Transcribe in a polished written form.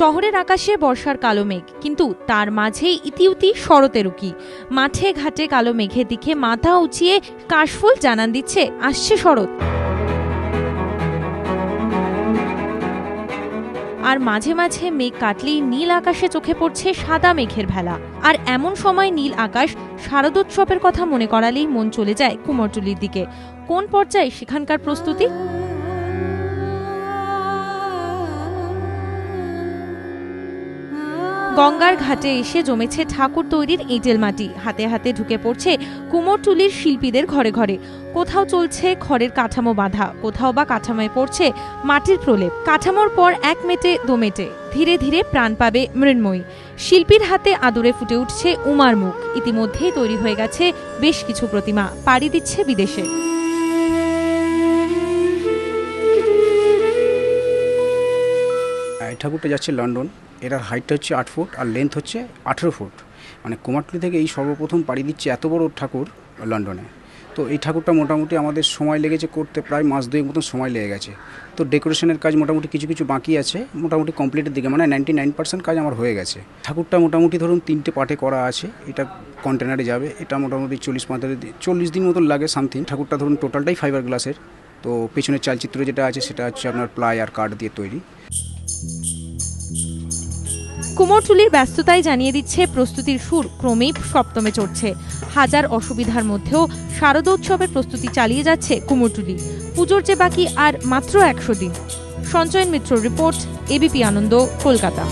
শহরের আকাশে বর্ষার কালো মেঘ, কিন্তু তার মাঝেই ইতিউতি শরতের উকি। মাঠে ঘাটে কালো মেঘের দিকে মাথা উঁচিয়ে কাশফুল জানান দিচ্ছে আসছে শরৎ। আর মাঝে মাঝে মেঘ কাটলেই নীল আকাশে চোখে পড়ছে সাদা মেঘের ভেলা। আর এমন সময় নীল আকাশ শারদোৎসবের কথা মনে করালেই মন চলে যায় কুমোরটুলির দিকে। কোন পর্যায়ে সেখানকার প্রস্তুতি? গঙ্গার ঘাটে এসে জমেছে ঠাকুর তৈরির এঁটেল মাটি। হাতে হাতে ঢুকে পড়ছে কুমোরটুলির শিল্পীদের ঘরে ঘরে। কোথাও চলছে খড়ের কাঠামো বাঁধা, কোথাও বা কাঠামোয় পড়ছে মাটির প্রলেপ। কাঠামোর পর এক মেটে দো মেটে ধীরে ধীরে প্রাণ পাবে মৃন্ময়ী। শিল্পীর হাতে আদরে ফুটে উঠছে উমার মুখ। ইতিমধ্যেই তৈরি হয়ে গেছে বেশ কিছু প্রতিমা, পাড়ি দিচ্ছে বিদেশে। ঠাকুরটা যাচ্ছে লন্ডন। এটার হাইটটা হচ্ছে 8 ফুট আর লেন্থ হচ্ছে 18 ফুট। মানে কুমারটুলি থেকে এই সর্বপ্রথম পাড়ি দিচ্ছে এত বড় ঠাকুর লন্ডনে। তো এই ঠাকুরটা মোটামুটি আমাদের সময় লেগেছে করতে, প্রায় মাস 2 মতন সময় লেগে গেছে। তো ডেকোরেশনের কাজ মোটামুটি কিছু কিছু বাকি আছে, মোটামুটি কমপ্লিটের দিকে, মানে 99% কাজ আমার হয়ে গেছে। ঠাকুরটা মোটামুটি ধরুন 3টে পার্টে করা আছে। এটা কন্টেনারে যাবে। এটা মোটামুটি 40 দিন মতন লাগে সামথিং। ঠাকুরটা ধরুন টোটালটাই ফাইবার গ্লাসের। তো পেছনের চালচিত্র যেটা আছে সেটা হচ্ছে আপনার প্লাই আর কাঠ দিয়ে তৈরি। কুমোরটুলির ব্যস্ততায় জানিয়ে দিচ্ছে প্রস্তুতির সুর ক্রমেই সপ্তমে চড়ছে। হাজার অসুবিধার মধ্যেও শারদোৎসবের প্রস্তুতি চালিয়ে যাচ্ছে কুমোরটুলি। পুজোর যে বাকি আর মাত্র 100 দিন। সঞ্চয়ন মিত্র রিপোর্ট, এবিপি আনন্দ, কলকাতা।